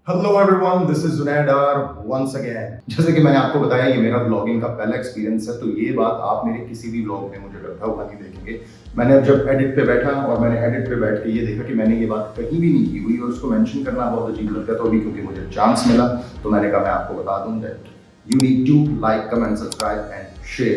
Hello everyone, this is Junaidar once again. जैसे कि मैंने आपको बताया ये मेरा ब्लॉगिंग का पहला एक्सपीरियंस है, तो ये बात आप मेरे किसी भी ब्लॉग में मुझे करता हुआ नहीं देखेंगे। मैंने जब एडिट पे बैठा और मैंने एडिट पे बैठ के ये देखा कि मैंने ये बात कहीं भी नहीं की हुई और उसको मेंशन करना बहुत अजीब लगता, तो अभी क्योंकि मुझे चांस मिला तो मैंने कहा मैं आपको बता दूं that you need to like, comment, subscribe and share.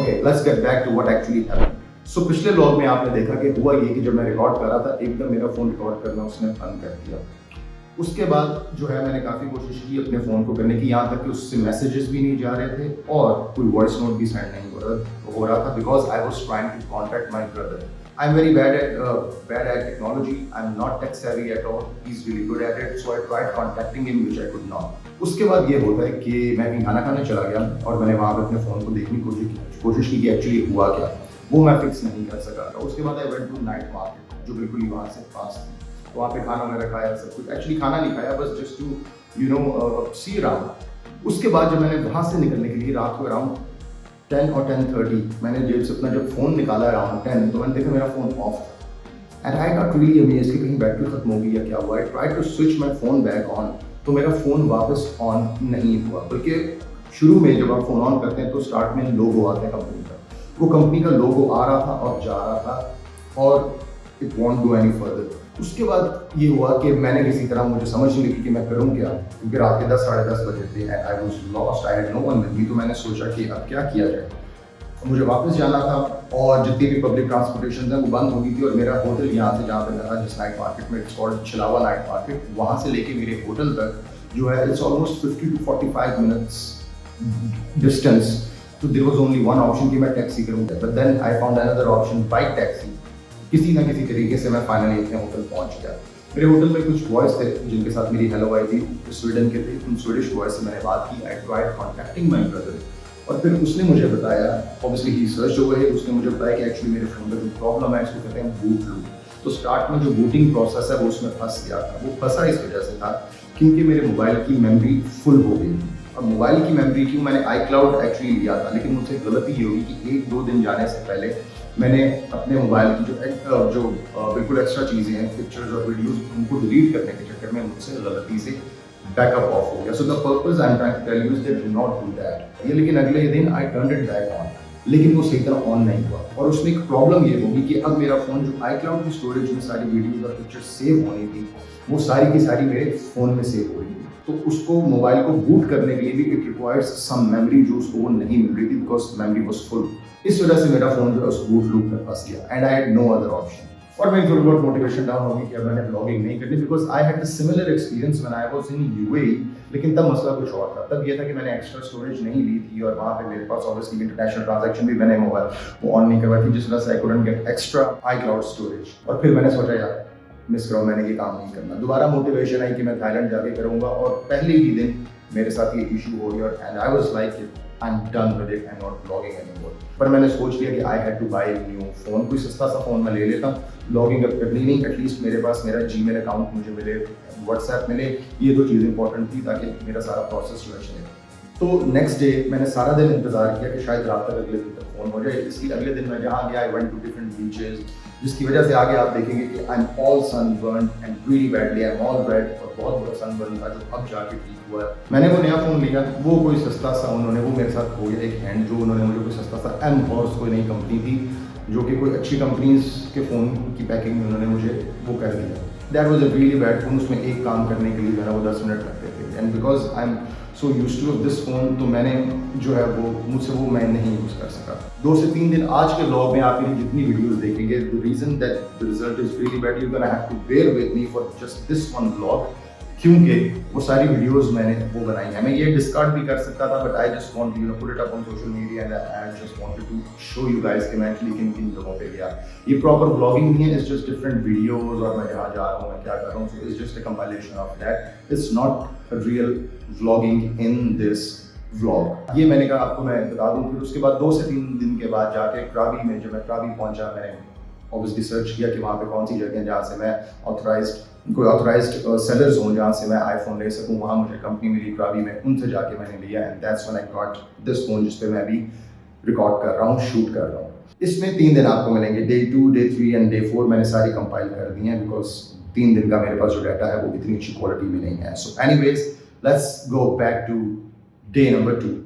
Okay, let's get back to what actually happened. So पिछले ब्लॉग में आपने देखा कि हुआ ये कि जब मैं रिकॉर्ड कर रहा था एकदम मेरा फोन रिकॉर्ड करना उसने बंद कर दिया। उसके बाद जो है मैंने काफ़ी कोशिश की अपने फ़ोन को करने की, यहाँ तक कि उससे मैसेजेस भी नहीं जा रहे थे और कोई वॉइस नोट भी सेंड नहीं हो रहा था, because I was trying to contact my brother. I am very bad at technology, I am not tech savvy at all, he is really good at it, so I tried contacting him which I could not. उसके बाद ये होता है कि मैं कहीं खाना खाने चला गया और मैंने वहाँ पर अपने फ़ोन को देखने की कोशिश की कि एक्चुअली हुआ क्या, वो मैं फिक्स नहीं कर सका। उसके बाद I went to night market जो बिल्कुल ही वहाँ से पास थी, वहाँ पे खाना वगैरह खाया, सब कुछ। एक्चुअली खाना नहीं खाया, बस जस्ट टू सी अराउंड। उसके बाद जब मैंने वहाँ से निकलने के लिए रात को अराउंड 10 और 10:30 मैंने जेब से अपना जब फ़ोन निकाला अराउंड 10, तो मैंने देखा मेरा फ़ोन ऑफ था। And I got really amazed कि कहीं बैटरी खत्म हो गई या क्या हुआ। I tried to switch my phone back on, तो मेरा फ़ोन वापस ऑन नहीं हुआ। बल्कि शुरू में जब आप फ़ोन ऑन करते हैं तो स्टार्ट में लोगो आता है कंपनी का, वो कंपनी का लोगो आ रहा था और जा रहा था और it won't go any further. उसके बाद ये हुआ कि मैंने किसी तरह, मुझे समझ नहीं लगी कि मैं करूँ क्या, क्योंकि रात के 10 साढ़े 10 बजे थे and I was lost, I had no one with me. तो मैंने सोचा कि अब क्या किया जाए। मुझे वापस जाना था और जितनी भी पब्लिक ट्रांसपोर्टेशन है वो बंद हो गई थी और मेरा होटल यहाँ से जहाँ पे था जिस नाइट मार्केट में, इट्स कॉल्ड छिलावा नाइट मार्केट, वहाँ से लेके मेरे होटल तक जो है it's almost 50 to 45 minutes distance. तो there was only one option कि मैं टैक्सी करूँ, but then I found another option, bike taxi. किसी ना किसी तरीके से मैं फाइनली अपने होटल पहुंच गया। मेरे होटल में कुछ बॉयज़ थे जिनके साथ मेरी हेलो आई थी, स्वीडन के थे। उन स्वीडिश बॉयज़ से मैंने बात की, आई ट्राइड कॉन्टैक्टिंग माई ब्रदर और फिर उसने मुझे बताया, ऑब्वियसली ही सर्च हो गए, उसने मुझे बताया कि एक्चुअली मेरे फ़ोन में जो प्रॉब्लम है इसको कहते हैं बूट लूप। तो स्टार्ट में जो बूटिंग प्रोसेस है वो उसमें फंस गया था। वो फंसा इस वजह से था क्योंकि मेरे मोबाइल की मेमोरी फुल हो गई थी। और मोबाइल की मेमोरी क्यों, मैंने iCloud एक्चुअली लिया था, लेकिन मुझसे गलती ये होगी कि 1-2 दिन जाने से पहले मैंने अपने मोबाइल की जो बिल्कुल एक्स्ट्रा चीज़ें हैं, पिक्चर्स और वीडियोस, उनको डिलीट करने के चक्कर में मुझसे गलती से बैकअप ऑफ हो गया। So the purpose I am trying to tell you is that do not do that. ये लेकिन अगले दिन I turned it back on, लेकिन वो सही तरह ऑन नहीं हुआ। और उसमें एक प्रॉब्लम ये होगी कि अब मेरा फ़ोन जो iCloud की स्टोरेज में सारी वीडियोज और पिक्चर्स सेव होनी थी, वो सारी की सारी मेरे फ़ोन में सेव हो रही थी। तो उसको मोबाइल को बूट करने के लिए भी इट रिक्वायर्स सम मेमोरी जो उसको वो नहीं मिल रही थी, बिकॉज मेमोरी वाज फुल। इस वजह से मेरा फ़ोन जो है उस बूट लूप में फंस गया and I had no other option. और मेरी थोड़ी बहुत मोटिवेशन डाउन होगी कि अब मैंने ब्लॉगिंग नहीं करनी, because I had a similar experience when I was in UAE. लेकिन तब मसला कुछ और था। तब ये था कि मैंने एक्स्ट्रा स्टोरेज नहीं ली थी और वहाँ पे मेरे पास ऑब्वियसली इंटरनेशनल ट्रांजैक्शन भी मैंने मोबाइल वो ऑन नहीं करवाई थी, जिस वजह से I couldn't get extra iCloud storage. और फिर मैंने सोचा यार मिस करो, मैंने ये काम नहीं करना। दोबारा मोटिवेशन आई कि मैं थाईलैंड जाके करूँगा और पहले ही दिन मेरे साथ ये इशू हो गया and I was like I am done with it, I am not blogging anymore. पर मैंने सोच लिया कि I had to buy a new phone, कोई सस्ता सा फ़ोन मैं ले लेता हूँ। ब्लॉगिंग अब करनी नहीं, एटलीस्ट मेरे पास मेरा जीमेल अकाउंट मुझे मिले, व्हाट्सएप मिले, ये 2 चीज़ें इंपॉर्टेंट थी ताकि मेरा सारा प्रोसेस जो है चले। तो नेक्स्ट डे मैंने सारा दिन इंतजार किया कि शायद रात तक अगले दिन तक फ़ोन हो जाए, इसलिए अगले दिन मैं जहाँ गया I went to different beaches, जिसकी वजह से आगे आप देखेंगे कि I am all sunburn and really badly, I am all red, और बहुत बड़ा सनबर्न था जो अब जाके ठीक हुआ है। मैंने वो नया फ़ोन लिया, वो कोई सस्ता सा उन्होंने वो मेरे साथ हो गया, एक हैंड जो उन्होंने मुझे कोई सस्ता सा एम हॉर्स कोई नई कंपनी थी जो कि कोई अच्छी कंपनीज के फ़ोन की पैकिंग में उन्होंने मुझे वो कर दिया। That was a really bad phone, उसमें एक काम करने के लिए जो है वो 10 मिनट लगते थे, and because I am so use to this phone, तो मैंने जो है वो मुझसे वो मैं नहीं यूज़ कर सका। 2 से 3 दिन आज के ब्लॉग में आप मेरी जितनी वीडियोस देखेंगे, the reason that the result is really bad, you gonna have to bear with me for just this one blog, क्योंकि वो सारी वीडियोस मैंने वो बनाई हैं। मैं ये डिस्कार्ड भी कर सकता था, but I just want you know put it up on social media and I just wanted to show you guys कि मैं एक्चुअली किन किन जगहों पे गया। ये प्रॉपर व्लॉगिंग नहीं है, इट्स जस्ट डिफरेंट वीडियोस, और मैं जहाँ जा रहा हूँ, मैं क्या कर रहा हूँ, so it's just a compilation of that, it's not a real vlogging in this vlog. ये मैंने कहा आपको मैं बता दूँ। फिर उसके बाद 2 से 3 दिन के बाद जाके क्राबी में, जब मैं क्राबी पहुँचा, मैंने ऑब्वियसली सर्च किया कि वहाँ पे कौन सी जगह है जहाँ से मैं कोई ऑथराइज्ड सेलर्स हों जहाँ से मैं आईफोन ले सकूँ। वहाँ मुझे कंपनी मिली क्राबी में, उनसे जाके मैंने लिया, and that's when I got this phone जिस पे मैं अभी रिकॉर्ड कर रहा हूँ, शूट कर रहा हूँ। इसमें 3 दिन आपको मिलेंगे, डे 2, डे 3 एंड डे 4 मैंने सारी कंपाइल कर दी हैं, बिकॉज 3 दिन का मेरे पास जो डाटा है वो इतनी अच्छी क्वालिटी में नहीं है। So anyways, let's go back to day number 2।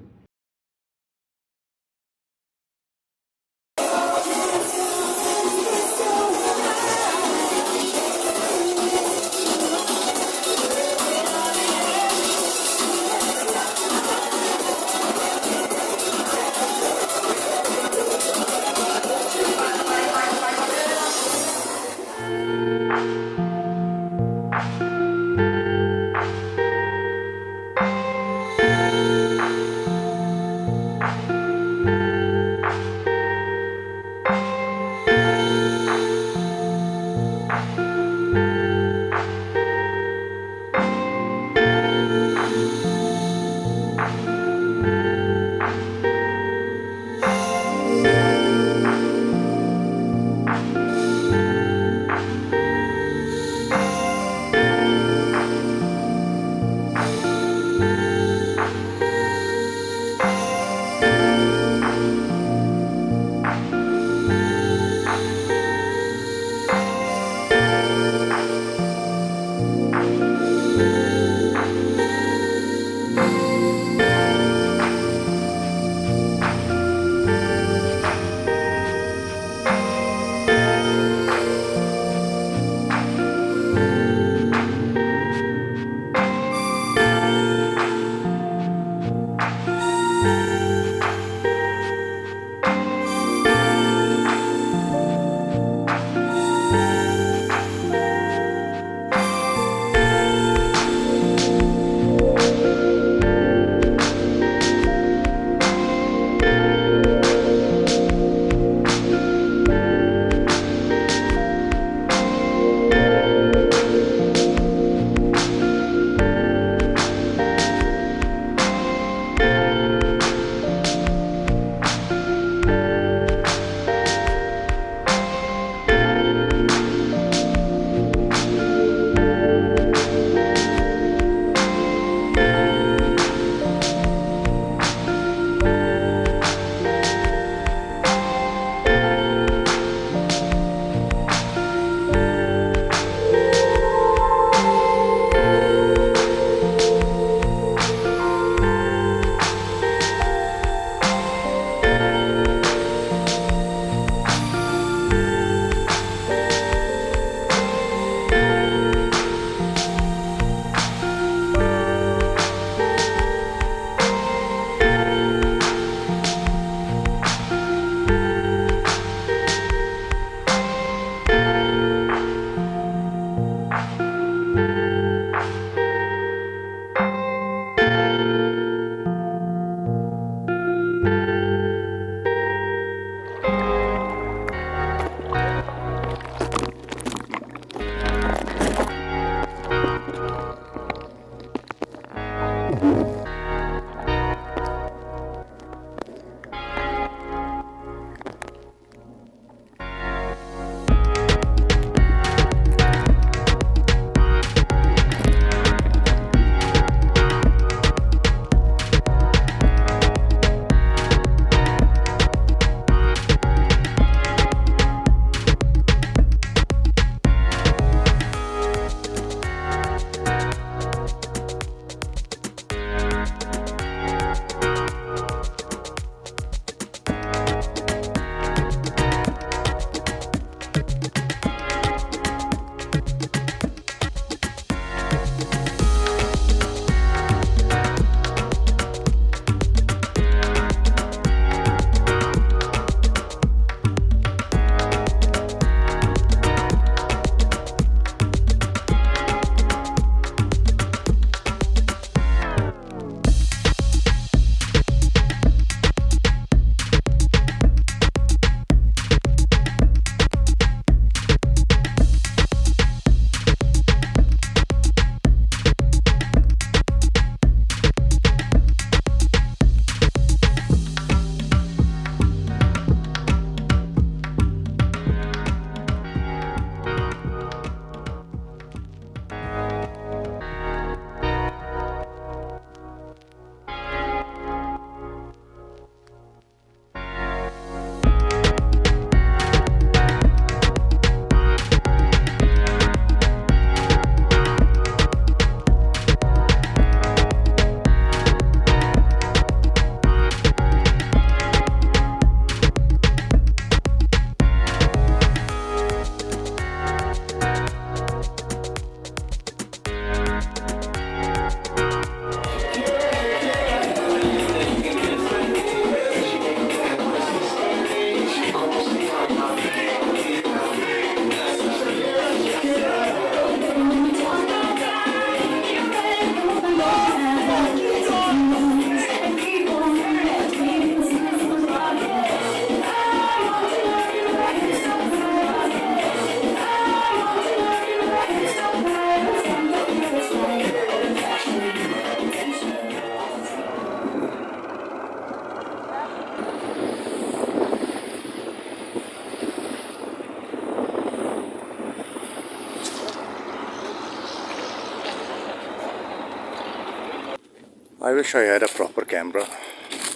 I wish I had a proper camera,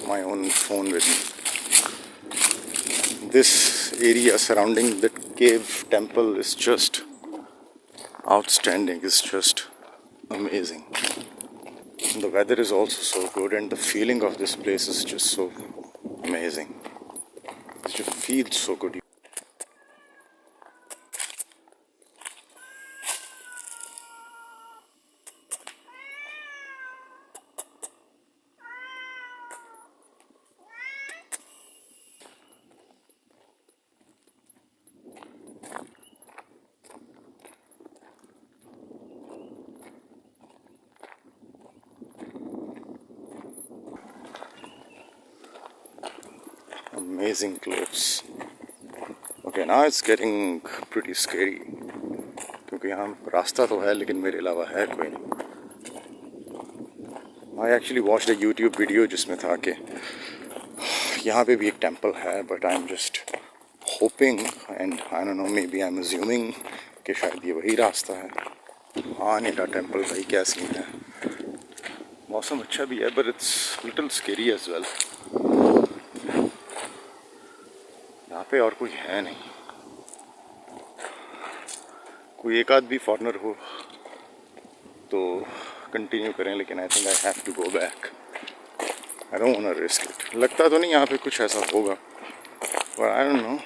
my own phone with me. This area surrounding the cave temple is just outstanding. It's just amazing. The weather is also so good, and the feeling of this place is just so amazing. It just feels so good. Amazing cliffs. Okay, now it's getting pretty scary क्योंकि यहाँ रास्ता तो है लेकिन मेरे अलावा है कोई नहीं. I actually watched a YouTube video जिसमें था कि यहाँ पे भी एक टेम्पल है, but I'm just hoping and I don't know, maybe I'm assuming कि शायद ये वही रास्ता है. आने का टेम्पल भाई क्या सीन है. मौसम अच्छा भी है, but it's little scary as well. यहाँ पे और कोई है नहीं. कोई एक आध भी फॉरेनर हो तो कंटिन्यू करें, लेकिन I think I have to go back. I don't want to risk it. लगता तो नहीं यहाँ पे कुछ ऐसा होगा, but I don't know.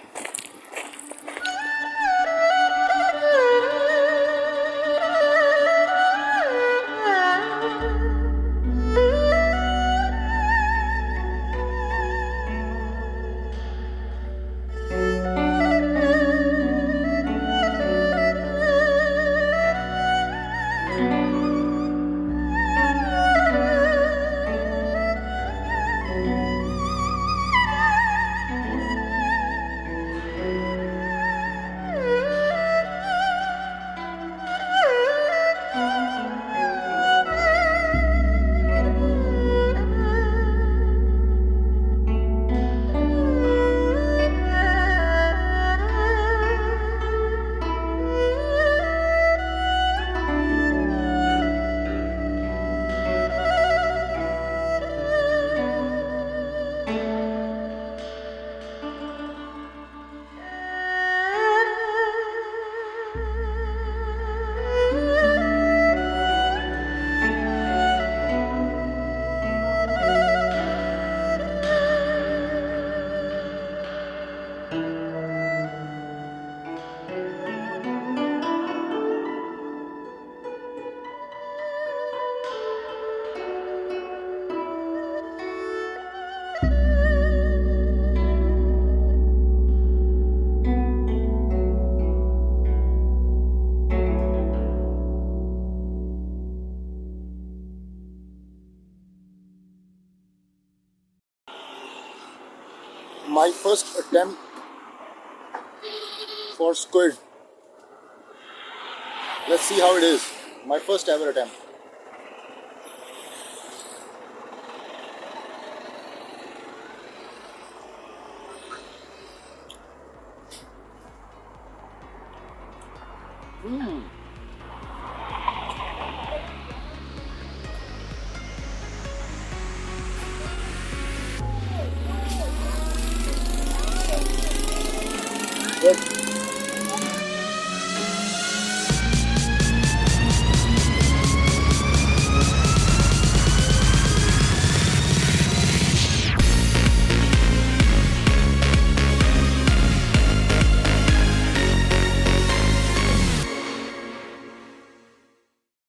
My first attempt for squid. Let's see how it is. My first ever attempt. Good.